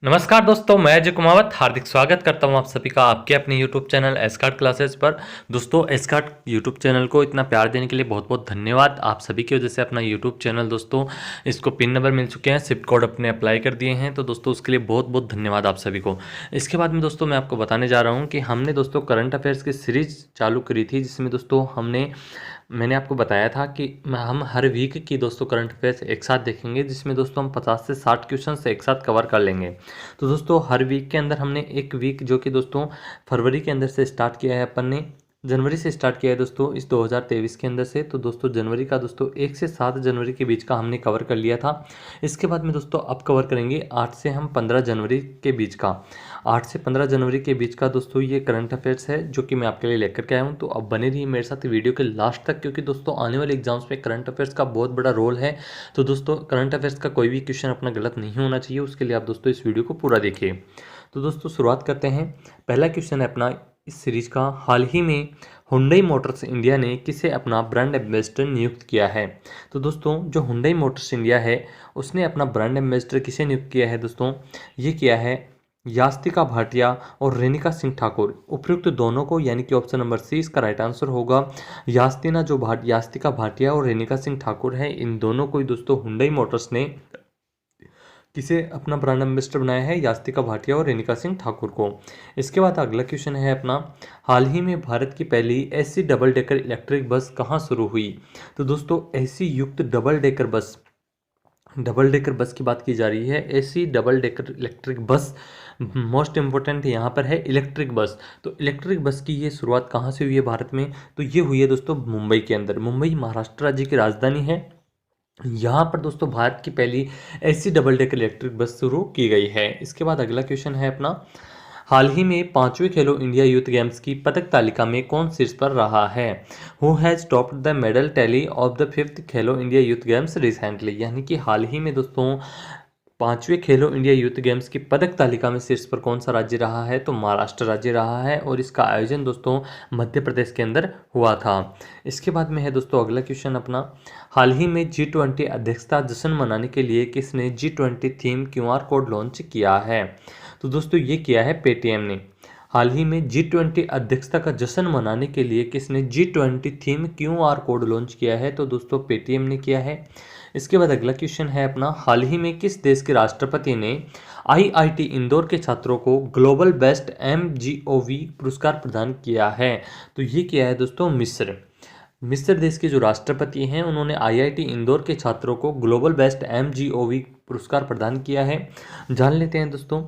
नमस्कार दोस्तों, मैं अजय कुमावत हार्दिक स्वागत करता हूं आप सभी का आपके अपने यूट्यूब चैनल एस्कार्ट क्लासेस पर। दोस्तों, एस्कार्ट यूट्यूब चैनल को इतना प्यार देने के लिए बहुत बहुत धन्यवाद। आप सभी की वजह से अपना यूट्यूब चैनल दोस्तों इसको पिन नंबर मिल चुके हैं, शिफ्ट कोड अपने अप्लाई कर दिए हैं, तो दोस्तों उसके लिए बहुत बहुत धन्यवाद आप सभी को। इसके बाद में दोस्तों मैं आपको बताने जा रहा हूँ कि हमने दोस्तों करंट अफेयर्स की सीरीज चालू करी थी, जिसमें दोस्तों मैंने आपको बताया था कि हम हर वीक की दोस्तों करंट अफेयर्स एक साथ देखेंगे, जिसमें दोस्तों हम 50 से 60 क्वेश्चन एक साथ कवर कर लेंगे। तो दोस्तों हर वीक के अंदर हमने एक वीक जो कि दोस्तों फरवरी के अंदर से स्टार्ट किया है, अपन ने जनवरी से स्टार्ट किया है दोस्तों इस 2023 के अंदर से। तो दोस्तों जनवरी का दोस्तों 1 से 7 जनवरी के बीच का हमने कवर कर लिया था। इसके बाद में दोस्तों अब कवर करेंगे 8 से हम 15 जनवरी के बीच का। 8 से 15 जनवरी के बीच का दोस्तों ये करंट अफेयर्स है जो कि मैं आपके लिए लेकर के आया हूँ। तो अब बने रहिए मेरे साथ वीडियो के लास्ट तक, क्योंकि दोस्तों आने वाले एग्जाम्स में करंट अफेयर्स का बहुत बड़ा रोल है। तो दोस्तों करंट अफेयर्स का कोई भी क्वेश्चन अपना गलत नहीं होना चाहिए, उसके लिए आप दोस्तों इस वीडियो को पूरा देखिए। तो दोस्तों शुरुआत करते हैं। पहला क्वेश्चन है अपना इस सीरीज का, हाल ही में हुंडई मोटर्स इंडिया ने किसे अपना ब्रांड एम्बेसडर नियुक्त किया है। तो दोस्तों जो हुंडई मोटर्स इंडिया है उसने अपना ब्रांड एम्बेसडर किसे नियुक्त किया है दोस्तों, ये किया है यास्तिका भाटिया और रेनिका सिंह ठाकुर। उपयुक्त दोनों को, यानी कि ऑप्शन नंबर सी इसका राइट आंसर होगा। यास्तिका भाटिया और रेनिका सिंह ठाकुर है, इन दोनों को ही दोस्तों हुंडई मोटर्स ने किसे अपना ब्रांड एम्बेसडर बनाया है, यास्तिका भाटिया और रेनिका सिंह ठाकुर को। इसके बाद अगला क्वेश्चन है अपना, हाल ही में भारत की पहली AC double decker electric bus कहाँ शुरू हुई। तो दोस्तों एसी युक्त डबल डेकर बस की बात की जा रही है। AC double decker electric bus, most important यहाँ पर है इलेक्ट्रिक बस। तो इलेक्ट्रिक बस की ये शुरुआत कहाँ से हुई है भारत में, तो ये हुई है दोस्तों मुंबई के अंदर। मुंबई महाराष्ट्र राज्य की राजधानी है। यहाँ पर दोस्तों भारत की पहली AC double decker electric bus शुरू की गई है। इसके बाद अगला क्वेश्चन है अपना, हाल ही में 5वें खेलो इंडिया यूथ गेम्स की पदक तालिका में कौन शीर्ष पर रहा है। Who has topped the medal tally of the 5th Khelo India youth games recently. यानी कि हाल ही में दोस्तों 5वें खेलो इंडिया यूथ गेम्स की पदक तालिका में शीर्ष पर कौन सा राज्य रहा है, तो महाराष्ट्र राज्य रहा है, और इसका आयोजन दोस्तों मध्य प्रदेश के अंदर हुआ था। इसके बाद में है दोस्तों अगला क्वेश्चन अपना, हाल ही में G20 अध्यक्षता जश्न मनाने के लिए किसने G20 theme QR code launch किया है। तो दोस्तों ये किया है पेटीएम ने। हाल ही में G20 अध्यक्षता का जश्न मनाने के लिए किसने G20 theme QR code launch किया है, तो दोस्तों पेटीएम ने किया है। इसके बाद अगला क्वेश्चन है अपना, हाल ही में किस देश के राष्ट्रपति ने IIT इंदौर के छात्रों को ग्लोबल बेस्ट MGOV पुरस्कार प्रदान किया है। तो ये किया है दोस्तों मिस्र देश के जो राष्ट्रपति हैं उन्होंने IIT इंदौर के छात्रों को ग्लोबल बेस्ट MGOV पुरस्कार प्रदान किया है। जान लेते हैं दोस्तों।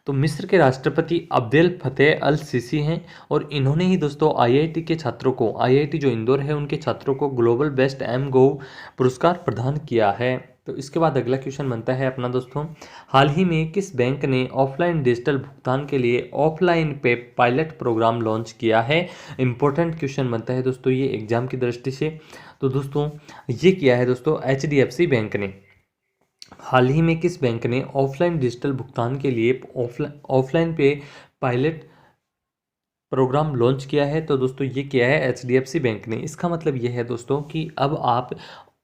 तो मिस्र के राष्ट्रपति अब्देल फतेह अल सीसी हैं, और इन्होंने ही दोस्तों IIT के छात्रों को, IIT जो इंदौर है उनके छात्रों को ग्लोबल बेस्ट MGOV पुरस्कार प्रदान किया है। तो इसके बाद अगला क्वेश्चन बनता है अपना दोस्तों, हाल ही में किस बैंक ने ऑफलाइन डिजिटल भुगतान के लिए ऑफलाइन पे पायलट प्रोग्राम लॉन्च किया है। इंपॉर्टेंट क्वेश्चन बनता है दोस्तों ये एग्जाम की दृष्टि से। तो दोस्तों ये किया है दोस्तों HDFC बैंक ने। हाल ही में किस बैंक ने ऑफलाइन डिजिटल भुगतान के लिए ऑफलाइन पे पायलट प्रोग्राम लॉन्च किया है, तो दोस्तों ये किया है HDFC बैंक ने। इसका मतलब ये है दोस्तों कि अब आप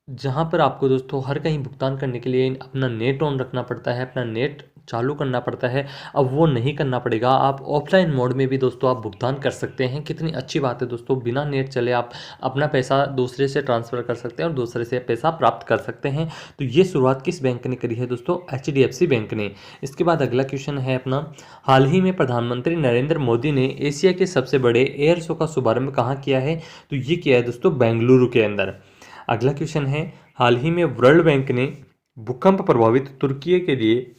जहाँ पर आपको दोस्तों हर कहीं भुगतान करने के लिए अपना नेट ऑन रखना पड़ता है, अपना नेट चालू करना पड़ता है, अब वो नहीं करना पड़ेगा। आप ऑफलाइन मोड में भी दोस्तों आप भुगतान कर सकते हैं। कितनी अच्छी बात है दोस्तों, बिना नेट चले आप अपना पैसा दूसरे से ट्रांसफ़र कर सकते हैं और दूसरे से पैसा प्राप्त कर सकते हैं। तो ये शुरुआत किस बैंक ने करी है दोस्तों, HDFC बैंक ने। इसके बाद अगला क्वेश्चन है अपना, हाल ही में प्रधानमंत्री नरेंद्र मोदी ने एशिया के सबसे बड़े एयर शो का शुभारंभ कहाँ किया है, तो ये किया है दोस्तों बेंगलुरु के अंदर। अगला क्वेश्चन है, हाल ही में वर्ल्ड बैंक ने भूकंप प्रभावित तुर्की के लिए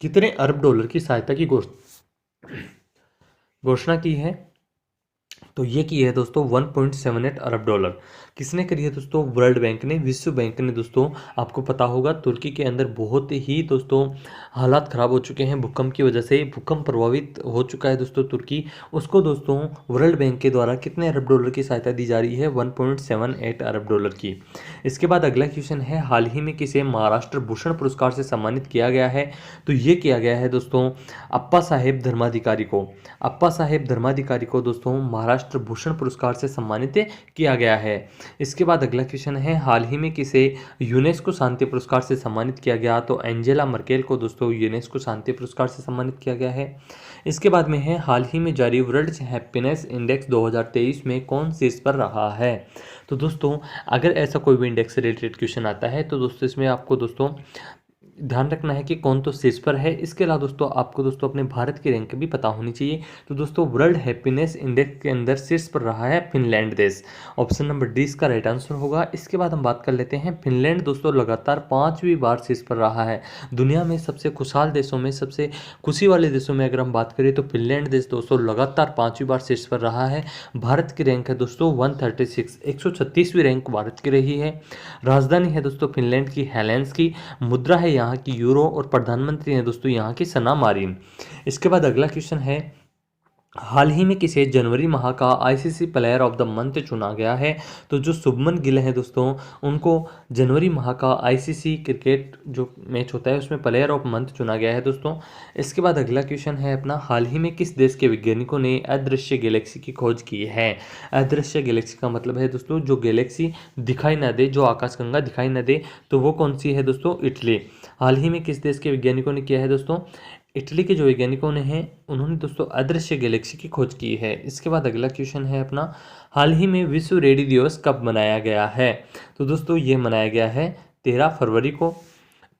कितने अरब डॉलर की सहायता की घोषणा की है, तो ये की है दोस्तों 1.78 अरब डॉलर। किसने करी है दोस्तों, वर्ल्ड बैंक ने, विश्व बैंक ने। दोस्तों आपको पता होगा तुर्की के अंदर बहुत ही दोस्तों हालात ख़राब हो चुके हैं भूकंप की वजह से, भूकंप प्रभावित हो चुका है दोस्तों तुर्की। उसको दोस्तों वर्ल्ड बैंक के द्वारा कितने अरब डॉलर की सहायता दी जा रही है, 1.78 अरब डॉलर की। इसके बाद अगला क्वेश्चन है, हाल ही में किसे महाराष्ट्र भूषण पुरस्कार से सम्मानित किया गया है, तो ये किया गया है दोस्तों अप्पा साहेब धर्माधिकारी को। अप्पा साहेब धर्माधिकारी को दोस्तों महाराष्ट्र भूषण पुरस्कार से सम्मानित किया गया है। इसके बाद अगला क्वेश्चन है, हाल ही में किसे यूनेस्को शांति पुरस्कार से सम्मानित किया गया? तो एंजेला मर्केल को दोस्तों यूनेस्को शांति पुरस्कार से सम्मानित किया गया है। इसके बाद में है, हाल ही में जारी वर्ल्ड हैप्पीनेस इंडेक्स 2023 में कौन शीर्ष पर रहा है? तो दोस्तों अगर ऐसा कोई भी इंडेक्स से रिलेटेड क्वेश्चन आता है तो दोस्तों इसमें आपको दोस्तों ध्यान रखना है कि कौन तो शीर्ष पर है। इसके अलावा दोस्तों आपको दोस्तों अपने भारत की रैंक भी पता होनी चाहिए। तो दोस्तों वर्ल्ड हैप्पीनेस इंडेक्स के अंदर शीर्ष पर रहा है फिनलैंड देश। ऑप्शन नंबर डी इसका राइट आंसर होगा। इसके बाद हम बात कर लेते हैं, फिनलैंड दोस्तों लगातार 5वीं बार शीर्ष पर रहा है। दुनिया में सबसे खुशहाल देशों में, सबसे खुशी वाले देशों में अगर हम बात करें तो फिनलैंड देश दोस्तों लगातार 5वीं बार शीर्ष पर रहा है। भारत की रैंक है दोस्तों 136, 136वीं रैंक भारत की रही है। राजधानी है दोस्तों फिनलैंड की हेलेंसिकी, मुद्रा है यहाँ की यूरो और प्रधानमंत्री हैं दोस्तों यहाँ की सना मारिन। इसके बाद अगला क्वेश्चन है, हाल ही में किसे जनवरी माह का ICC player of the month चुना गया है? तो जो शुभमन गिल है दोस्तों उनको जनवरी माह का आईसीसी क्रिकेट जो मैच होता है उसमें प्लेयर ऑफ मंथ चुना गया है दोस्तों। इसके बाद अगला क्वेश्चन है अपना, हाल ही में किस देश के वैज्ञानिकों ने अदृश्य गैलेक्सी की खोज की है? अदृश्य गैलेक्सी का मतलब है दोस्तों जो गैलेक्सी दिखाई ना दे, जो आकाशगंगा दिखाई ना दे, तो वो कौन सी है दोस्तों? इटली। हाल ही में किस देश के वैज्ञानिकों ने किया है दोस्तों? इटली के जो वैज्ञानिकों ने हैं उन्होंने दोस्तों अदृश्य गैलेक्सी की खोज की है। इसके बाद अगला क्वेश्चन है अपना, हाल ही में विश्व रेडियो दिवस कब मनाया गया है? तो दोस्तों ये मनाया गया है 13 फरवरी को।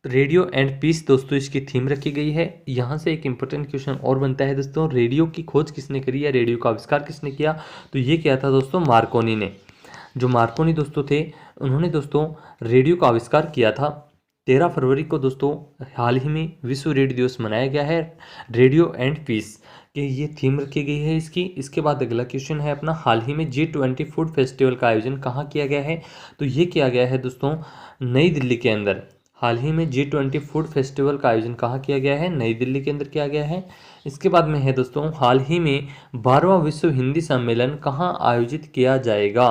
रेडियो एंड पीस दोस्तों इसकी थीम रखी गई है। यहाँ से एक इंपॉर्टेंट क्वेश्चन और बनता है दोस्तों, रेडियो की खोज किसने करी या रेडियो का आविष्कार किसने किया? तो ये किया था दोस्तों मार्कोनी ने। जो मार्कोनी दोस्तों थे उन्होंने दोस्तों रेडियो का आविष्कार किया था। 13 फरवरी को दोस्तों हाल ही में विश्व रेडियो दिवस मनाया गया है, रेडियो एंड पीस के ये थीम रखी गई है इसकी। इसके बाद अगला क्वेश्चन है अपना, हाल ही में G20 फूड फेस्टिवल का आयोजन कहाँ किया गया है? तो ये किया गया है दोस्तों नई दिल्ली के अंदर। हाल ही में G20 फूड फेस्टिवल का आयोजन कहाँ किया गया है? नई दिल्ली के अंदर किया गया है। इसके बाद में है दोस्तों, हाल ही में 12वां विश्व हिंदी सम्मेलन कहाँ आयोजित किया जाएगा?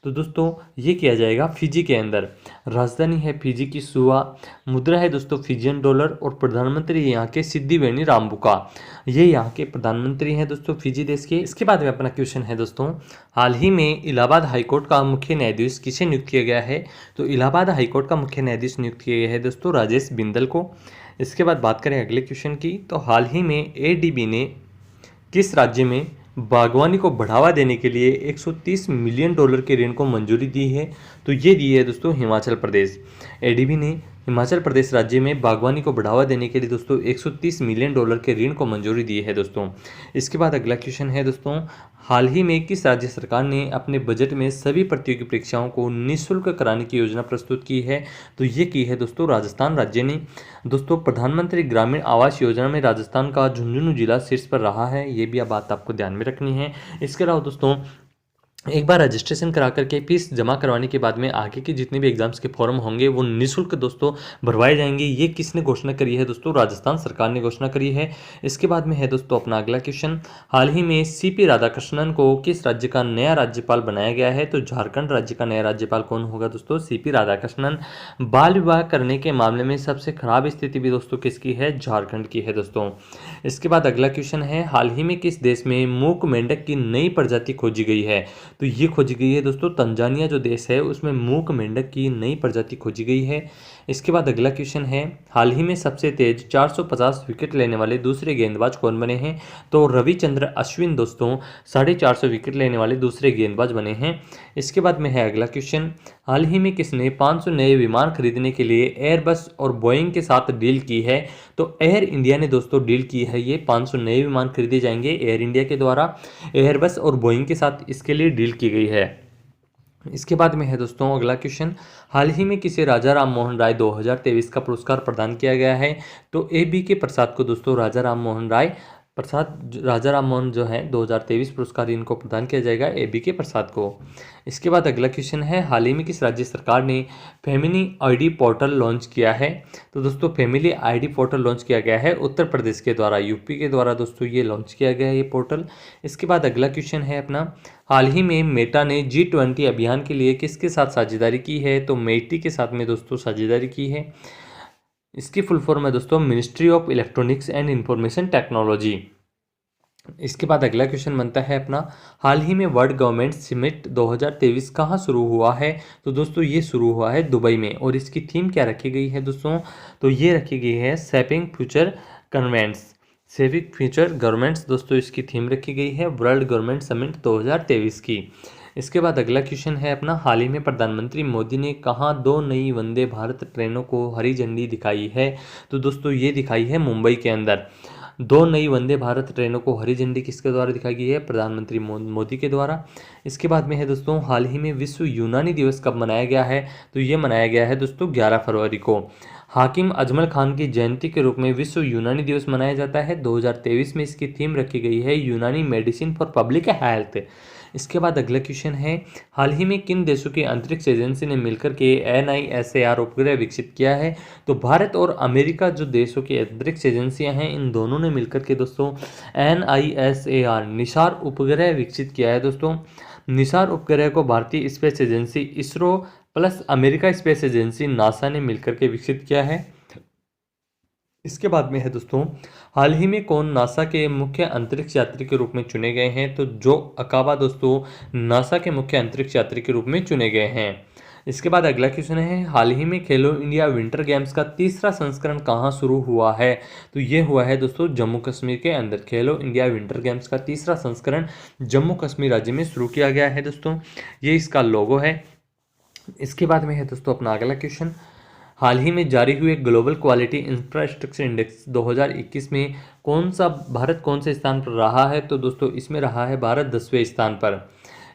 तो दोस्तों ये किया जाएगा फिजी के अंदर। राजधानी है फिजी की सुआ, मुद्रा है दोस्तों फिजियन डॉलर और प्रधानमंत्री यहाँ के सिद्धिवेनी रामबुका, ये यहाँ के प्रधानमंत्री हैं दोस्तों फिजी देश के। इसके बाद में अपना क्वेश्चन है दोस्तों, हाल ही में इलाहाबाद हाईकोर्ट का मुख्य न्यायाधीश किसे नियुक्त किया गया है? तो इलाहाबाद हाईकोर्ट का मुख्य न्यायाधीश नियुक्त किया गया है दोस्तों राजेश बिंदल को। इसके बाद बात करें अगले क्वेश्चन की, तो हाल ही में एडीबी ने किस राज्य में बागवानी को बढ़ावा देने के लिए 130 मिलियन डॉलर के ऋण को मंजूरी दी है? तो ये दी है दोस्तों हिमाचल प्रदेश। एडीबी ने हिमाचल प्रदेश राज्य में बागवानी को बढ़ावा देने के लिए दोस्तों 130 मिलियन डॉलर के ऋण को मंजूरी दी है दोस्तों। इसके बाद अगला क्वेश्चन है दोस्तों, हाल ही में किस राज्य सरकार ने अपने बजट में सभी प्रतियोगी परीक्षाओं को निःशुल्क कराने की योजना प्रस्तुत की है? तो ये की है दोस्तों राजस्थान राज्य ने। दोस्तों प्रधानमंत्री ग्रामीण आवास योजना में राजस्थान का झुंझुनू जिला शीर्ष पर रहा है, ये भी बात आपको ध्यान में रखनी है। इसके अलावा दोस्तों एक बार रजिस्ट्रेशन करा करके फीस जमा करवाने के बाद में आगे के जितने भी एग्जाम्स के फॉर्म होंगे वो निःशुल्क दोस्तों भरवाए जाएंगे। ये किसने घोषणा करी है दोस्तों? राजस्थान सरकार ने घोषणा करी है। इसके बाद में है दोस्तों अपना अगला क्वेश्चन, हाल ही में सीपी राधाकृष्णन को किस राज्य का नया राज्यपाल बनाया गया है? तो झारखंड राज्य का नया राज्यपाल कौन होगा दोस्तों? सीपी राधाकृष्णन। बाल विवाह करने के मामले में सबसे खराब स्थिति भी दोस्तों किसकी है? झारखंड की है दोस्तों। इसके बाद अगला क्वेश्चन है, हाल ही में किस देश में मूक मेंढक की नई प्रजाति खोजी गई है? तो ये खोजी गई है दोस्तों तंजानिया जो देश है उसमें मूक मेंढक की नई प्रजाति खोजी गई है। इसके बाद अगला क्वेश्चन है, हाल ही में सबसे तेज 450 विकेट लेने वाले दूसरे गेंदबाज कौन बने हैं? तो रविचंद्र अश्विन दोस्तों 450 विकेट लेने वाले दूसरे गेंदबाज बने हैं। इसके बाद में है अगला क्वेश्चन, हाल ही में किसने 500 नए विमान खरीदने के लिए एयरबस और बोइंग के साथ डील की है? तो एयर इंडिया ने दोस्तों डील की है, ये 500 नए विमान खरीदे जाएंगे एयर इंडिया के द्वारा, एयरबस और बोइंग के साथ इसके लिए डील की गई है। इसके बाद में है दोस्तों अगला क्वेश्चन, हाल ही में किसे राजा राम मोहन राय 2023 का पुरस्कार प्रदान किया गया है? तो ए.बी. के प्रसाद को दोस्तों राजा राम मोहन जो है 2023 पुरस्कार इनको प्रदान किया जाएगा ए.बी. के प्रसाद को। इसके बाद अगला क्वेश्चन है, हाल ही में किस राज्य सरकार ने फैमिली आईडी पोर्टल लॉन्च किया है? तो दोस्तों फैमिली आईडी पोर्टल लॉन्च किया गया है उत्तर प्रदेश के द्वारा, यूपी के द्वारा दोस्तों ये लॉन्च किया गया है ये पोर्टल। इसके बाद अगला क्वेश्चन है अपना, हाल ही में मेटा ने G20 अभियान के लिए किसके साथ साझेदारी की है? तो मेटी के साथ में दोस्तों साझेदारी की है। इसकी फुल फॉर्म है दोस्तों ministry of electronics and information technology. इसके बाद अगला क्वेश्चन बनता है अपना, हाल ही में वर्ल्ड गवर्नमेंट समिट 2023 कहाँ शुरू हुआ है? तो दोस्तों ये शुरू हुआ है दुबई में, और इसकी थीम क्या रखी गई है दोस्तों? तो ये रखी गई है shaping future governments, shaping future governments दोस्तों इसकी थीम रखी गई है वर्ल्ड गवर्नमेंट समिट 2023 की। इसके बाद अगला क्वेश्चन है अपना, हाल ही में प्रधानमंत्री मोदी ने कहाँ 2 नई वंदे भारत ट्रेनों को हरी झंडी दिखाई है? तो दोस्तों ये दिखाई है मुंबई के अंदर। 2 नई वंदे भारत ट्रेनों को हरी झंडी किसके द्वारा दिखाई गई है? प्रधानमंत्री मोदी के द्वारा। इसके बाद में है दोस्तों, हाल ही में विश्व यूनानी दिवस कब मनाया गया है? तो ये मनाया गया है दोस्तों 11 फरवरी को। हाकिम अजमल खान की जयंती के रूप में विश्व यूनानी दिवस मनाया जाता है। 2023 में इसकी थीम रखी गई है यूनानी मेडिसिन फॉर पब्लिक हेल्थ। इसके बाद अगला क्वेश्चन है, हाल ही में किन देशों की अंतरिक्ष एजेंसी ने मिलकर के NISAR उपग्रह विकसित किया है? तो भारत और अमेरिका जो देशों की अंतरिक्ष एजेंसियां हैं, इन दोनों ने मिलकर के दोस्तों NISAR निसार उपग्रह विकसित किया है दोस्तों। निसार उपग्रह को भारतीय space agency ISRO plus America space agency NASA ने मिलकर के विकसित किया है। इसके बाद में है दोस्तों, हाल ही में कौन नासा के मुख्य अंतरिक्ष यात्री के रूप में चुने गए हैं? तो जो अकाबा दोस्तों नासा के मुख्य अंतरिक्ष यात्री के रूप में चुने गए हैं। इसके बाद अगला क्वेश्चन है, हाल ही में खेलो इंडिया विंटर गेम्स का तीसरा संस्करण कहाँ शुरू हुआ है? तो ये हुआ है दोस्तों जम्मू कश्मीर के अंदर। खेलो इंडिया विंटर गेम्स का तीसरा संस्करण जम्मू कश्मीर राज्य में शुरू किया गया है दोस्तों। ये इसका लोगो है। इसके बाद में है दोस्तों अपना अगला क्वेश्चन, हाल ही में जारी हुए ग्लोबल क्वालिटी इंफ्रास्ट्रक्चर इंडेक्स 2021 में भारत कौन से स्थान पर रहा है? तो दोस्तों इसमें रहा है भारत 10वें स्थान पर।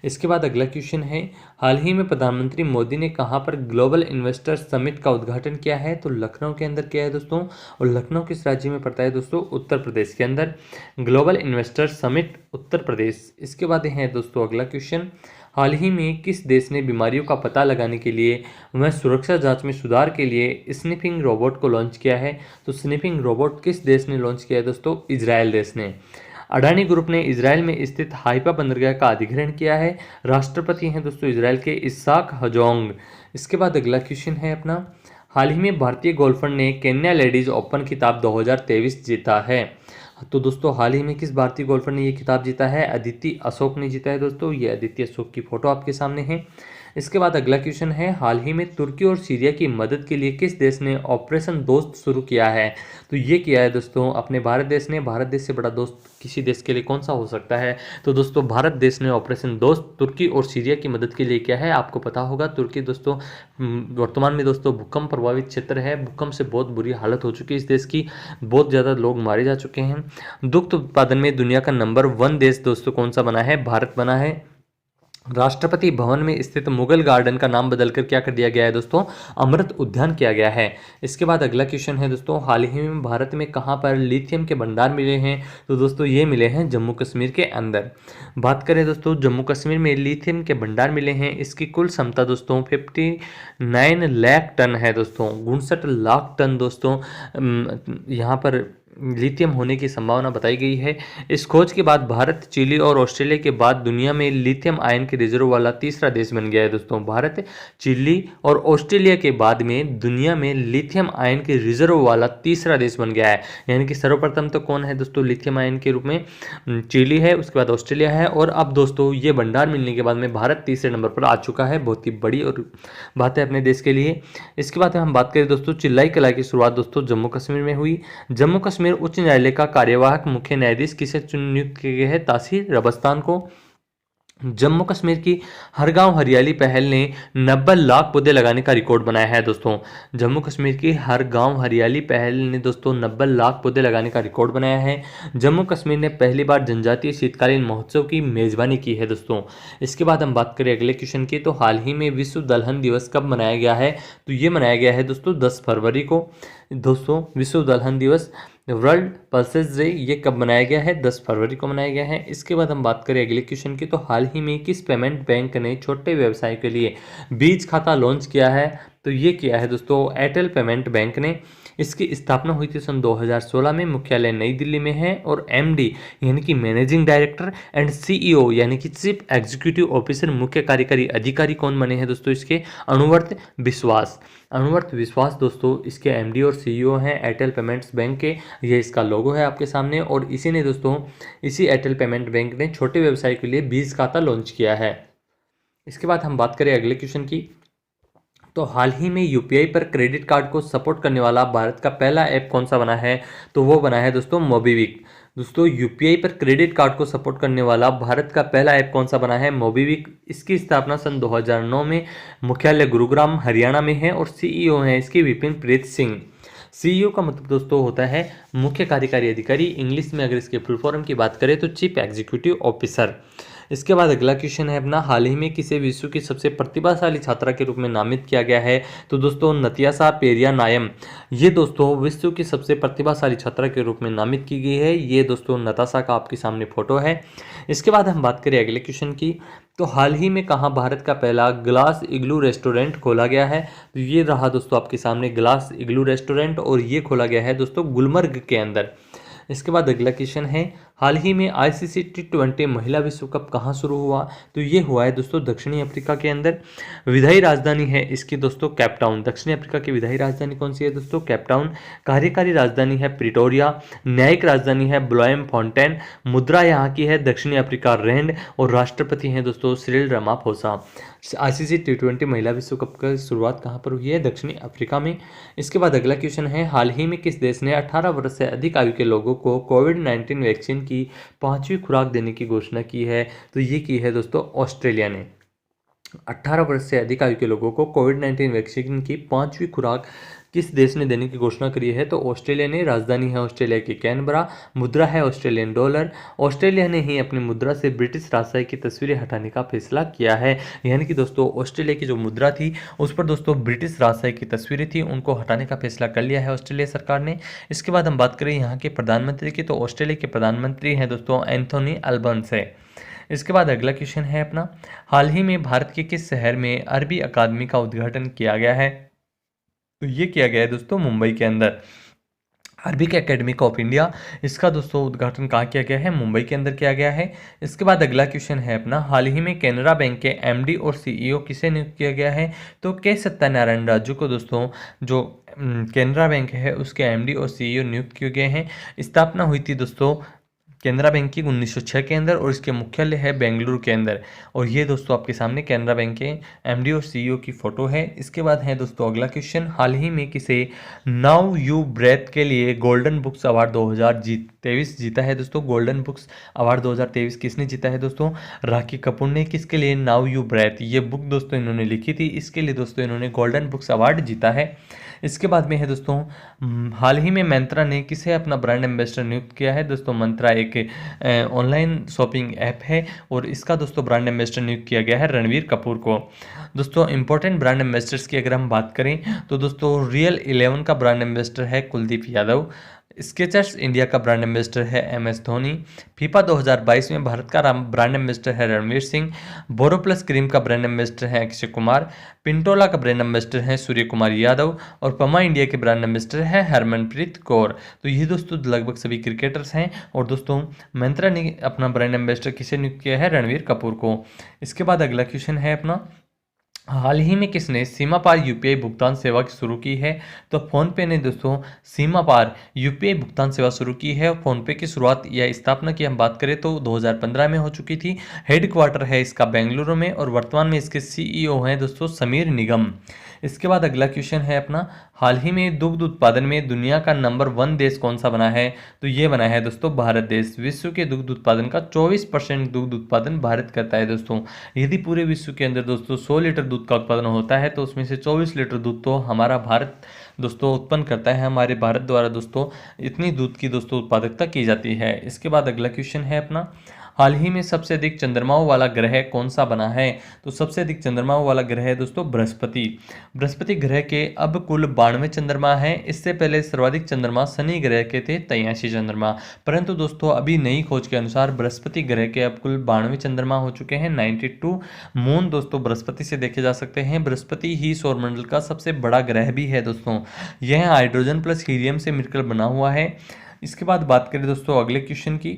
इसके बाद अगला क्वेश्चन है, हाल ही में प्रधानमंत्री मोदी ने कहां पर ग्लोबल इन्वेस्टर समिट का उद्घाटन किया है? तो लखनऊ के अंदर किया है दोस्तों। और लखनऊ किस राज्य में पड़ता है दोस्तों? उत्तर प्रदेश के अंदर। Global investor summit Uttar Pradesh. इसके बाद है दोस्तों अगला क्वेश्चन, हाल ही में किस देश ने बीमारियों का पता लगाने के लिए व सुरक्षा जांच में सुधार के लिए स्निफिंग रोबोट को लॉन्च किया है? तो स्निफिंग रोबोट किस देश ने लॉन्च किया है दोस्तों? इजराइल देश ने। अडानी ग्रुप ने इजराइल में स्थित हाइफा बंदरगाह का अधिग्रहण किया है। राष्ट्रपति हैं दोस्तों इजराइल के इसाक हजोंग। इसके बाद अगला क्वेश्चन है अपना, हाल ही में भारतीय गोल्फर ने केन्या लेडीज ओपन खिताब 2023 जीता है। तो दोस्तों हाल ही में किस भारतीय गोल्फर ने ये खिताब जीता है? अदिति अशोक ने जीता है दोस्तों। ये अदिति अशोक की फोटो आपके सामने है। इसके बाद अगला क्वेश्चन है, हाल ही में तुर्की और सीरिया की मदद के लिए किस देश ने ऑपरेशन दोस्त शुरू किया है? तो ये किया है दोस्तों अपने भारत देश ने। भारत देश से बड़ा दोस्त किसी देश के लिए कौन सा हो सकता है? तो दोस्तों भारत देश ने ऑपरेशन दोस्त तुर्की और सीरिया की मदद के लिए किया है। आपको पता होगा तुर्की दोस्तों वर्तमान में दोस्तों भूकंप प्रभावित क्षेत्र है। भूकंप से बहुत बुरी हालत हो चुकी है इस देश की, बहुत ज़्यादा लोग मारे जा चुके हैं। दुग्ध उत्पादन में दुनिया का नंबर 1 देश दोस्तों कौन सा बना है? भारत बना है। राष्ट्रपति भवन में स्थित मुगल गार्डन का नाम बदलकर क्या कर दिया गया है दोस्तों? अमृत उद्यान किया गया है। इसके बाद अगला क्वेश्चन है दोस्तों, हाल ही में भारत में कहां पर लिथियम के भंडार मिले हैं? तो दोस्तों ये मिले हैं जम्मू कश्मीर के अंदर। बात करें दोस्तों जम्मू कश्मीर में लिथियम के भंडार मिले हैं, इसकी कुल क्षमता दोस्तों 59 लाख टन है दोस्तों। 59 लाख टन दोस्तों यहाँ पर लिथियम होने की संभावना बताई गई है। इस खोज के बाद भारत, चिली और ऑस्ट्रेलिया के बाद दुनिया में लिथियम आयन के रिजर्व वाला तीसरा देश बन गया है दोस्तों। भारत, चिली और ऑस्ट्रेलिया के बाद में दुनिया में लिथियम आयन के रिजर्व वाला तीसरा देश बन गया है। यानी कि सर्वप्रथम तो कौन है दोस्तों लिथियम आयन के रूप में? चिली है, उसके बाद ऑस्ट्रेलिया है, और अब दोस्तों ये भंडार मिलने के बाद में भारत तीसरे नंबर पर आ चुका है। बहुत ही बड़ी और बात है अपने देश के लिए। इसके बाद हम बात करें दोस्तों चिल्लाई कला की शुरुआत दोस्तों जम्मू कश्मीर में हुई। जम्मू कश्मीर उच्च न्यायालय का कार्यवाहक मुख्य न्यायाधीश किसे नियुक्त किया गया है? तासीर रबस्तान को। जम्मू कश्मीर की हर गांव हरियाली पहल ने 90 लाख पौधे लगाने का रिकॉर्ड बनाया है दोस्तों। जम्मू कश्मीर की हर गांव हरियाली पहल ने दोस्तों 90 लाख पौधे लगाने का रिकॉर्ड बनाया है। जम्मू कश्मीर ने पहली बार जनजातीय शीतकालीन महोत्सव की मेजबानी की है दोस्तों। इसके बाद हम बात करें अगले क्वेश्चन की, तो हाल ही में विश्व दलहन दिवस कब मनाया गया है? तो ये मनाया गया है दोस्तों 10 फरवरी को। दोस्तों विश्व दलहन दिवस, वर्ल्ड पल्सेस डे, ये कब मनाया गया है? 10 फरवरी को मनाया गया है। इसके बाद हम बात करें अगले क्वेश्चन की, तो हाल ही में किस पेमेंट बैंक ने छोटे व्यवसाय के लिए बीज खाता लॉन्च किया है? तो ये किया है दोस्तों एयरटेल पेमेंट बैंक ने। इसकी स्थापना हुई थी सन 2016 में, मुख्यालय नई दिल्ली में है। और एमडी यानी कि मैनेजिंग डायरेक्टर एंड सीईओ यानी कि चीफ एग्जीक्यूटिव ऑफिसर, मुख्य कार्यकारी अधिकारी कौन बने हैं दोस्तों इसके? अनुवर्त विश्वास। अनुवर्त विश्वास दोस्तों इसके एमडी और सीईओ हैं एयरटेल पेमेंट्स बैंक के। ये इसका लोगो है आपके सामने। और इसी ने दोस्तों, इसी एयरटेल पेमेंट बैंक ने छोटे व्यवसाय के लिए बीज खाता लॉन्च किया है। इसके बाद हम बात करें अगले क्वेश्चन की, तो हाल ही में यूपीआई पर क्रेडिट कार्ड को सपोर्ट करने वाला भारत का पहला ऐप कौन सा बना है? तो वो बना है दोस्तों मोबीक्विक। दोस्तों यूपीआई पर क्रेडिट कार्ड को सपोर्ट करने वाला भारत का पहला ऐप कौन सा बना है? मोबीक्विक। इसकी स्थापना सन 2009 में, मुख्यालय गुरुग्राम हरियाणा में है। और सीईओ हैं इसके विपिन प्रीत सिंह। सीईओ का मतलब दोस्तों होता है मुख्य कार्यकारी अधिकारी, इंग्लिश में अगर इसके फुल फॉर्म की बात करें तो चीफ एग्जीक्यूटिव ऑफिसर। इसके बाद अगला क्वेश्चन है अपना, हाल ही में किसे विश्व की सबसे प्रतिभाशाली छात्रा के रूप में नामित किया गया है? तो दोस्तों नतियासा पेरिया नायम, ये दोस्तों विश्व की सबसे प्रतिभाशाली छात्रा के रूप में नामित की गई है। ये दोस्तों नताशा का आपके सामने फोटो है। इसके बाद हम बात करें अगले क्वेश्चन की, तो हाल ही में कहाँ भारत का पहला ग्लास इग्लू रेस्टोरेंट खोला गया है? तो ये रहा दोस्तों आपके सामने ग्लास इग्लू रेस्टोरेंट, और ये खोला गया है दोस्तों गुलमर्ग के अंदर। इसके बाद अगला क्वेश्चन है, हाल ही में आईसीसी T20 महिला विश्व कप कहाँ शुरू हुआ? तो ये हुआ है दोस्तों दक्षिणी अफ्रीका के अंदर। विधायी राजधानी है इसकी दोस्तों कैपटाउन। दक्षिणी अफ्रीका की विधायी राजधानी कौन सी है दोस्तों? कैपटाउन। कार्यकारी राजधानी है प्रिटोरिया। न्यायिक राजधानी है ब्लोएम फॉन्टेन। मुद्रा यहाँ की है दक्षिणी अफ्रीका रैंड। और राष्ट्रपति हैं दोस्तों सिरिल रामाफोसा। आईसीसी T20 महिला विश्व कप की शुरुआत कहाँ पर हुई है? दक्षिणी अफ्रीका में। इसके बाद अगला क्वेश्चन है, हाल ही में किस देश ने 18 वर्ष से अधिक आयु के लोगों को कोविड-19 वैक्सीन की 5वीं खुराक देने की घोषणा की है? तो ये की है दोस्तों ऑस्ट्रेलिया ने। 18 वर्ष से अधिक आयु के लोगों को कोविड-19 वैक्सीन की 5वीं खुराक किस देश ने देने की घोषणा करी है? तो ऑस्ट्रेलिया ने। राजधानी है ऑस्ट्रेलिया की कैनबरा। मुद्रा है ऑस्ट्रेलियन डॉलर। ऑस्ट्रेलिया ने ही अपनी मुद्रा से ब्रिटिश राजशाही की तस्वीरें हटाने का फैसला किया है। यानी कि दोस्तों ऑस्ट्रेलिया की जो मुद्रा थी उस पर दोस्तों ब्रिटिश राजशाही की तस्वीरें थी, उनको हटाने का फैसला कर लिया है ऑस्ट्रेलिया सरकार ने। इसके बाद हम बात करें यहाँ के प्रधानमंत्री की, तो ऑस्ट्रेलिया के प्रधानमंत्री हैं दोस्तों एंथोनी अल्बनसे। इसके बाद अगला क्वेश्चन है अपना, हाल ही में भारत के किस शहर में अरबी अकादमी का उद्घाटन किया गया है? तो ये किया गया है दोस्तों मुंबई के अंदर। अरबिक एकेडमिक ऑफ इंडिया, इसका दोस्तों उद्घाटन कहाँ किया गया है? मुंबई के अंदर किया गया है। इसके बाद अगला क्वेश्चन है अपना, हाल ही में कैनरा बैंक के एमडी और सीईओ किसे नियुक्त किया गया है? तो के सत्यानारायण राजू को दोस्तों, जो कैनरा बैंक है उसके एमडी और सीईओ नियुक्त किए गए हैं। स्थापना हुई थी दोस्तों कैनरा बैंक की 1906 के अंदर, और इसके मुख्यालय है बेंगलुरु के अंदर। और ये दोस्तों आपके सामने कैनरा बैंक के एमडी और सीईओ की फोटो है। इसके बाद है दोस्तों अगला क्वेश्चन, हाल ही में किसे नाउ यू ब्रेथ के लिए गोल्डन बुक्स अवार्ड 2023 जीता है? दोस्तों गोल्डन बुक्स अवार्ड 2023 किसने जीता है दोस्तों? राखी कपूर ने। किसके लिए? नाउ यू ब्रेथ, ये बुक दोस्तों इन्होंने लिखी थी, इसके लिए दोस्तों इन्होंने गोल्डन बुक्स अवार्ड जीता है। इसके बाद में है दोस्तों, हाल ही में मंत्रा ने किसे अपना ब्रांड एम्बेसडर नियुक्त किया है? दोस्तों मंत्रा एक ऑनलाइन शॉपिंग ऐप है, और इसका दोस्तों ब्रांड एम्बेसडर नियुक्त किया गया है रणवीर कपूर को। दोस्तों इंपॉर्टेंट ब्रांड एम्बेसडर्स की अगर हम बात करें तो दोस्तों रियल 11 का ब्रांड एम्बेसडर है कुलदीप यादव। स्केचर्स इंडिया का ब्रांड एम्बेसडर है MS धोनी। फीफा 2022 में भारत का ब्रांड एम्बेसडर है रणवीर सिंह। बोरोप्लस क्रीम का ब्रांड एम्बेसडर है अक्षय कुमार। पिंटोला का ब्रांड एम्बेसडर है सूर्य कुमार यादव। और पमा इंडिया के ब्रांड एम्बेसडर है हरमनप्रीत कौर। तो ये दोस्तों लगभग सभी क्रिकेटर्स हैं। और दोस्तों मंत्रा ने अपना ब्रांड एम्बेसडर किसे नियुक्त किया है? रणवीर कपूर को। इसके बाद अगला क्वेश्चन है अपना, हाल ही में किसने सीमा पार यूपीआई भुगतान सेवा शुरू की है? तो फोनपे ने दोस्तों सीमा पार यूपीआई भुगतान सेवा शुरू की है। और फोनपे की शुरुआत या स्थापना की हम बात करें तो 2015 में हो चुकी थी। हेडक्वार्टर है इसका बेंगलुरु में, और वर्तमान में इसके सीईओ हैं दोस्तों समीर निगम। इसके बाद अगला क्वेश्चन है अपना, हाल ही में दुग्ध उत्पादन में दुनिया का नंबर 1 देश कौन सा बना है? तो ये बना है दोस्तों भारत देश। विश्व के दुग्ध उत्पादन का 24% दुग्ध उत्पादन भारत करता है दोस्तों। यदि पूरे विश्व के अंदर दोस्तों 100 लीटर दूध का उत्पादन होता है तो उसमें से 24 लीटर दूध तो हमारा भारत दोस्तों उत्पन्न करता है। हमारे भारत द्वारा दोस्तों इतनी दूध की दोस्तों उत्पादकता की जाती है। इसके बाद अगला क्वेश्चन है अपना, हाल ही में सबसे अधिक चंद्रमाओं वाला ग्रह कौन सा बना है? तो सबसे अधिक चंद्रमाओं वाला ग्रह है दोस्तों बृहस्पति। बृहस्पति ग्रह के अब कुल 92 चंद्रमा हैं। इससे पहले सर्वाधिक चंद्रमा शनि ग्रह के थे 83 चंद्रमा। परंतु दोस्तों अभी नई खोज के अनुसार बृहस्पति ग्रह के अब कुल 92 चंद्रमा हो चुके हैं। 92 मून दोस्तों बृहस्पति से देखे जा सकते हैं। बृहस्पति ही सौरमंडल का सबसे बड़ा ग्रह भी है दोस्तों। यह हाइड्रोजन प्लस हीलियम से मिलकर बना हुआ है। इसके बाद बात करें दोस्तों अगले क्वेश्चन की,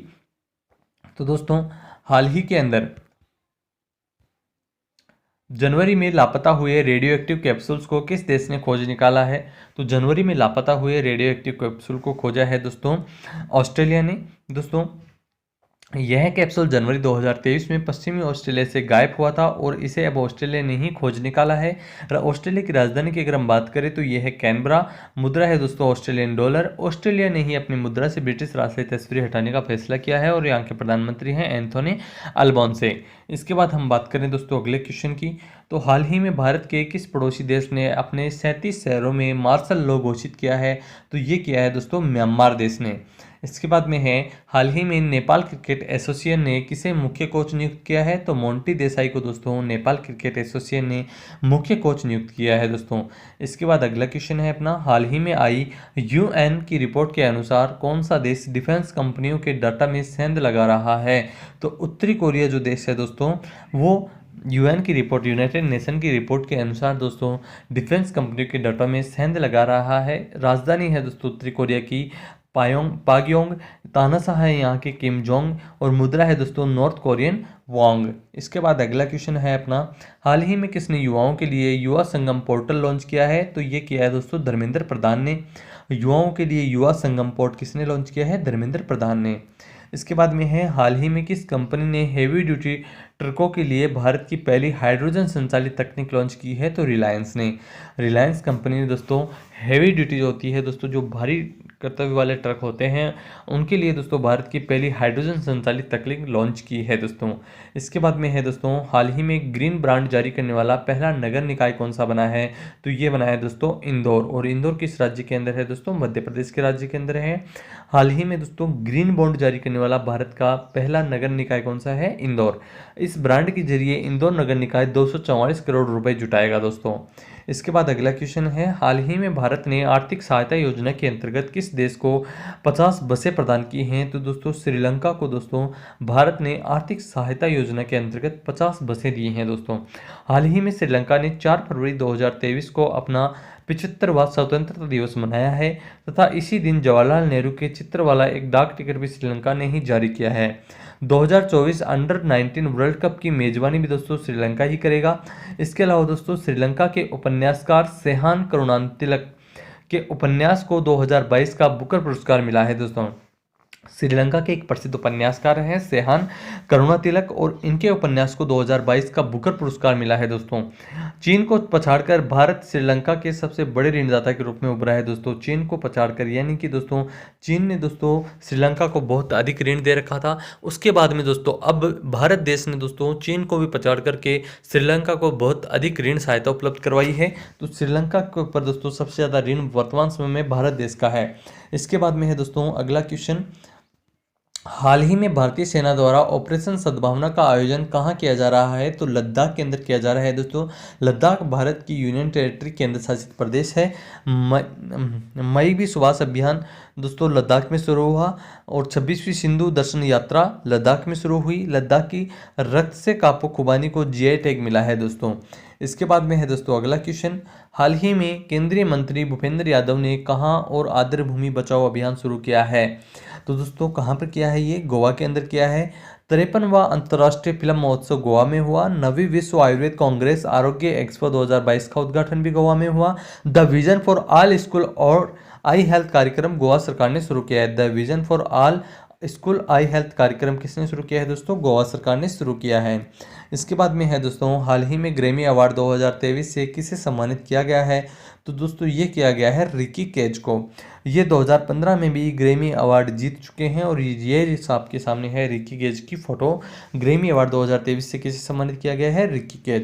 तो दोस्तों हाल ही के अंदर जनवरी में लापता हुए रेडियो एक्टिव कैप्सूल्स को किस देश ने खोज निकाला है? तो जनवरी में लापता हुए रेडियो एक्टिव कैप्सूल को खोजा है दोस्तों ऑस्ट्रेलिया ने। दोस्तों यह कैप्सूल जनवरी 2023 में पश्चिमी ऑस्ट्रेलिया से गायब हुआ था और इसे अब ऑस्ट्रेलिया ने ही खोज निकाला है। ऑस्ट्रेलिया की राजधानी की अगर हम बात करें तो यह है कैनबरा। मुद्रा है दोस्तों ऑस्ट्रेलियन डॉलर। ऑस्ट्रेलिया ने ही अपनी मुद्रा से ब्रिटिश राज से तस्वीरें हटाने का फैसला किया है और यहाँ के प्रधानमंत्री हैं एंथोनी अल्बोंसे। इसके बाद हम बात करें दोस्तों अगले क्वेश्चन की, तो हाल ही में भारत के किस पड़ोसी देश ने अपने 37 शहरों में मार्शल लॉ घोषित किया है? तो ये किया है दोस्तों म्यांमार देश ने। इसके बाद में है हाल ही में नेपाल क्रिकेट एसोसिएशन ने किसे मुख्य कोच नियुक्त किया है? तो मोंटी देसाई को दोस्तों नेपाल क्रिकेट एसोसिएशन ने मुख्य कोच नियुक्त किया है दोस्तों। इसके बाद अगला क्वेश्चन है अपना, हाल ही में आई यूएन की रिपोर्ट के अनुसार कौन सा देश डिफेंस कंपनियों के डाटा में सेंध लगा रहा है? तो उत्तरी कोरिया जो देश है दोस्तों वो यूएन की रिपोर्ट, यूनाइटेड नेशन की रिपोर्ट के अनुसार दोस्तों डिफेंस कंपनियों के डाटा में सेंध लगा रहा है। राजधानी है दोस्तों उत्तरी कोरिया की पाग्योंग। तानाशाह है यहाँ के किम जोंग और मुद्रा है दोस्तों नॉर्थ कोरियन वोंग। इसके बाद अगला क्वेश्चन है अपना, हाल ही में किसने युवाओं के लिए युवा संगम पोर्टल लॉन्च किया है? तो ये किया है दोस्तों धर्मेंद्र प्रधान ने। युवाओं के लिए युवा संगम पोर्ट किसने लॉन्च किया है? धर्मेंद्र प्रधान ने। इसके बाद में है हाल ही में किस कंपनी ने हेवी ड्यूटी ट्रकों के लिए भारत की पहली हाइड्रोजन संचालित तकनीक लॉन्च की है? तो रिलायंस ने। रिलायंस कंपनी ने दोस्तों हेवी ड्यूटी जो होती है दोस्तों जो भारी कर्तव्य वाले ट्रक होते हैं उनके लिए दोस्तों भारत की पहली हाइड्रोजन संचालित तकनीक लॉन्च की है दोस्तों। इसके बाद में है दोस्तों हाल ही में ग्रीन ब्रांड जारी करने वाला पहला नगर निकाय कौन सा बना है? तो ये बना है दोस्तों इंदौर। और इंदौर किस राज्य के अंदर है दोस्तों? मध्य प्रदेश के राज्य के अंदर है। हाल ही में दोस्तों ग्रीन बॉन्ड जारी करने वाला भारत का पहला नगर निकाय कौन सा है? इंदौर। इस ब्रांड के जरिए इंदौर नगर निकाय 244 करोड़ रुपए जुटाएगा दोस्तों। इसके बाद अगला क्वेश्चन है, हाल ही में भारत ने आर्थिक सहायता योजना के अंतर्गत किस देश को 50 बसें प्रदान की हैं? तो दोस्तों श्रीलंका को दोस्तों भारत ने आर्थिक सहायता योजना के अंतर्गत 50 बसें दी हैं दोस्तों। हाल ही में श्रीलंका ने 4 फरवरी 2023 को अपना 75वां स्वतंत्रता दिवस मनाया है तथा इसी दिन जवाहरलाल नेहरू के चित्र वाला एक डाक टिकट भी श्रीलंका ने ही जारी किया है। 2024 अंडर 19 वर्ल्ड कप की मेजबानी भी दोस्तों श्रीलंका ही करेगा। इसके अलावा दोस्तों श्रीलंका के उपन्यासकार सेहान करुणातिलक के उपन्यास को 2022 का बुकर पुरस्कार मिला है दोस्तों। श्रीलंका के एक प्रसिद्ध उपन्यासकार हैं सेहान करुणातिलक और इनके उपन्यास को 2022 का बुकर पुरस्कार मिला है दोस्तों। चीन को पछाड़कर भारत श्रीलंका के सबसे बड़े ऋणदाता के रूप में उभरा है दोस्तों। चीन को पछाड़कर यानी कि दोस्तों चीन ने दोस्तों श्रीलंका को बहुत अधिक ऋण दे रखा था। उसके बाद में दोस्तों अब भारत देश ने दोस्तों चीन को भी पछाड़ करके श्रीलंका को बहुत अधिक ऋण सहायता उपलब्ध करवाई है। तो श्रीलंका के ऊपर दोस्तों सबसे ज़्यादा ऋण वर्तमान समय में भारत देश का है। इसके बाद में है दोस्तों अगला क्वेश्चन, हाल ही में भारतीय सेना द्वारा ऑपरेशन सद्भावना का आयोजन कहाँ किया जा रहा है? तो लद्दाख के अंदर किया जा रहा है दोस्तों। लद्दाख भारत की यूनियन टेरिटरी केंद्र शासित प्रदेश है। मई भी सुभाष अभियान दोस्तों लद्दाख में शुरू हुआ और 26वीं सिंधु दर्शन यात्रा लद्दाख में शुरू हुई। लद्दाख की रक्त से कापो खुबानी को जीआई टैग मिला है दोस्तों। इसके बाद में है दोस्तों अगला क्वेश्चन, हाल ही में केंद्रीय मंत्री भूपेंद्र यादव ने कहाँ और आर्द्र भूमि बचाओ अभियान शुरू किया है? तो दोस्तों कहाँ पर किया है? ये गोवा के अंदर किया है। 53वां अंतर्राष्ट्रीय फिल्म महोत्सव गोवा में हुआ। 9वीं विश्व आयुर्वेद कांग्रेस आरोग्य एक्सपो 2022 का उद्घाटन भी गोवा में हुआ। The vision for all school और आई हेल्थ कार्यक्रम गोवा सरकार ने शुरू किया है। The vision for all school I health कार्यक्रम किसने शुरू किया है दोस्तों? गोवा सरकार ने शुरू किया है। इसके बाद में है दोस्तों हाल ही में ग्रैमी अवार्ड 2023 से किसे सम्मानित किया गया है? तो दोस्तों ये किया गया है रिकी कैज को। ये 2015 में भी ग्रैमी अवार्ड जीत चुके हैं और ये आपके सामने है रिकी कैज की फोटो। ग्रैमी अवार्ड 2023 से किसे सम्मानित किया गया है? रिकी कैज।